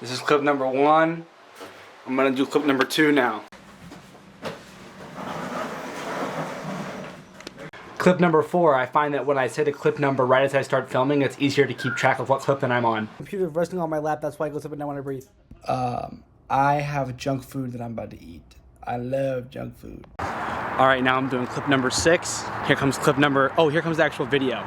This is clip number 1. I'm gonna do clip number 2 now. Clip number 4, I find that when I say the clip number right as I start filming, it's easier to keep track of what clip that I'm on. Computer resting on my lap, that's why it goes up and down when I breathe. I have junk food that I'm about to eat. I love junk food. Alright, now I'm doing clip number 6. Here comes clip number, oh, here comes the actual video.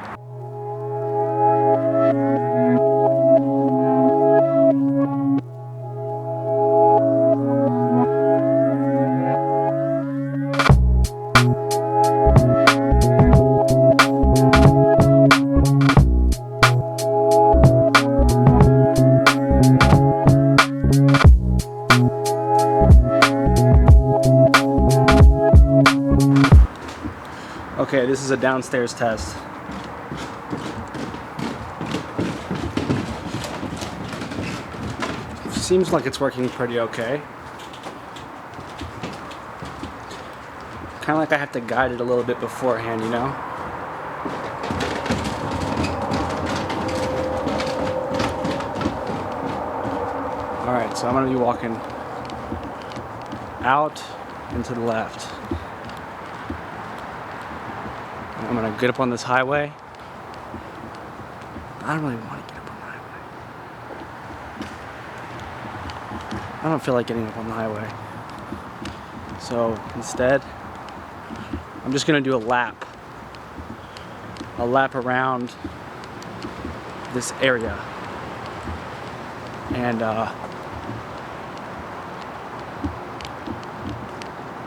Okay, this is a downstairs test. Seems like it's working pretty okay. Kind of like I have to guide it a little bit beforehand, you know? Alright, so I'm going to be walking out and to the left. I'm gonna get up on this highway. I don't really want to get up on the highway. I don't feel like getting up on the highway. So instead, I'm just gonna do a lap around this area. And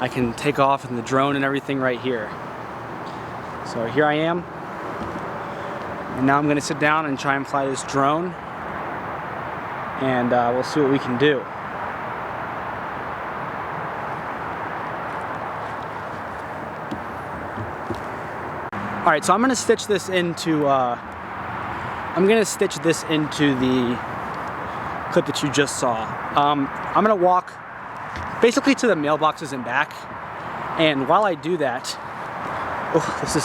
I can take off in the drone and everything right here. So here I am, and now I'm going to sit down and try and fly this drone, and we'll see what we can do. Alright, so I'm going to stitch this into, the clip that you just saw. I'm going to walk basically to the mailboxes and back, and while I do that, oh, this is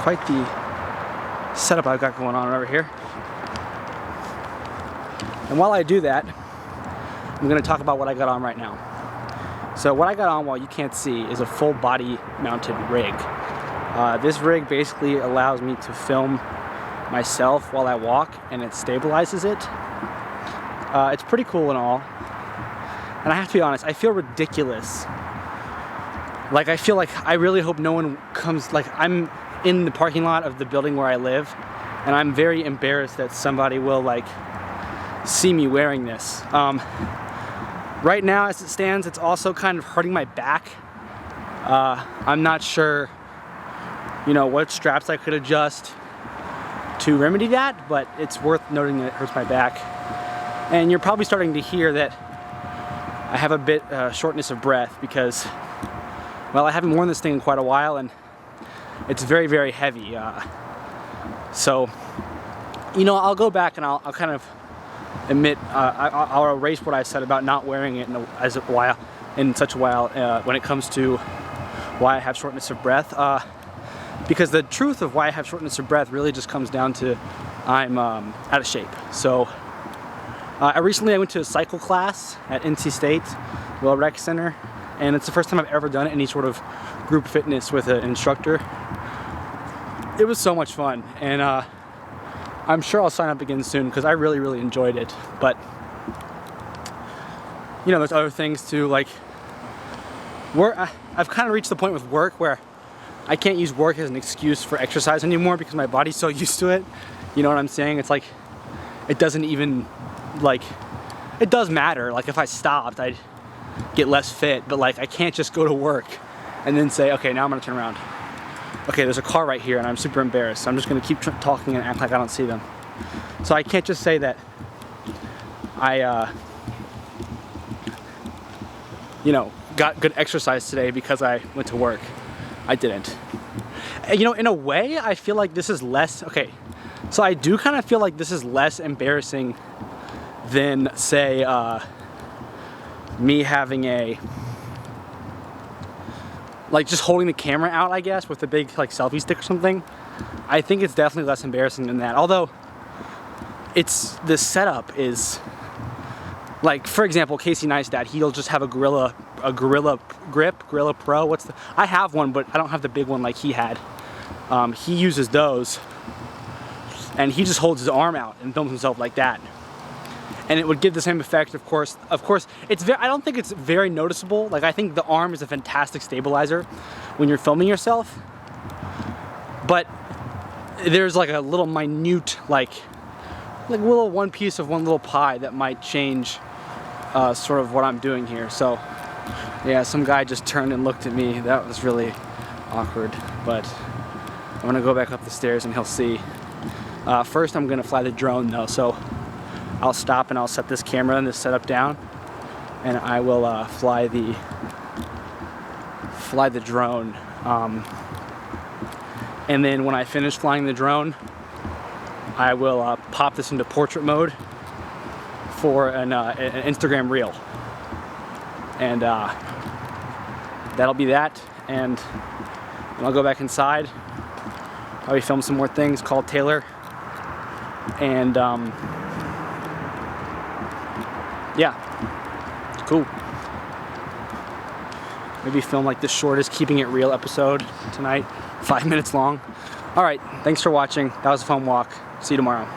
quite the setup I've got going on over here. And while I do that, I'm going to talk about what I got on right now. So what I got on, while you can't see, is a full body mounted rig. This rig basically allows me to film myself while I walk, and it stabilizes it. It's pretty cool and all. And I have to be honest, I feel ridiculous. Like, I feel like I really hope no one comes, like, I'm in the parking lot of the building where I live, and I'm very embarrassed that somebody will, like, see me wearing this. Right now, as it stands, it's also kind of hurting my back. I'm not sure, you know, what straps I could adjust to remedy that, but it's worth noting that it hurts my back. And you're probably starting to hear that I have a bit shortness of breath because, well, I haven't worn this thing in quite a while, and it's very, very heavy. So, you know, I'll go back and I'll kind of admit, I'll erase what I said about not wearing it in such a while when it comes to why I have shortness of breath. Because the truth of why I have shortness of breath really just comes down to I'm out of shape. So, recently I went to a cycle class at NC State, Well Rec Center. And it's the first time I've ever done any sort of group fitness with an instructor. It was so much fun, and I'm sure I'll sign up again soon because I really, really enjoyed it. But, you know, there's other things too, like, I've kind of reached the point with work where I can't use work as an excuse for exercise anymore because my body's so used to it. You know what I'm saying? It's like, it doesn't even, like, it does matter. Like, if I stopped, I'd get less fit, but like I can't just go to work and then say, okay, now I'm gonna turn around. Okay, there's a car right here and I'm super embarrassed. So I'm just gonna keep talking and act like I don't see them. So I can't just say that I, you know, got good exercise today because I went to work. I didn't. And, you know, in a way, I feel like this is less, okay, so I do kind of feel like this is less embarrassing than, say, me having a, like, just holding the camera out, I guess, with a big, like, selfie stick or something. I think it's definitely less embarrassing than that. Although, the setup is like, for example, Casey Neistat, he'll just have a Gorilla Grip, Gorilla Pro. I have one, but I don't have the big one like he had. He uses those, and he just holds his arm out and films himself like that. And it would give the same effect, of course. I don't think it's very noticeable. Like, I think the arm is a fantastic stabilizer when you're filming yourself. But there's like a little minute, like little one piece of one little pie that might change sort of what I'm doing here. So, yeah, some guy just turned and looked at me. That was really awkward. But I'm gonna go back up the stairs and he'll see. First, I'm gonna fly the drone though. So I'll stop and I'll set this camera and this setup down, and I will fly the drone. And then when I finish flying the drone, I will pop this into portrait mode for an Instagram reel, and that'll be that. And I'll go back inside, probably film some more things, call Taylor, and yeah, cool. Maybe film like the shortest Keeping It Real episode tonight, 5 minutes long. All right, thanks for watching. That was a fun walk. See you tomorrow.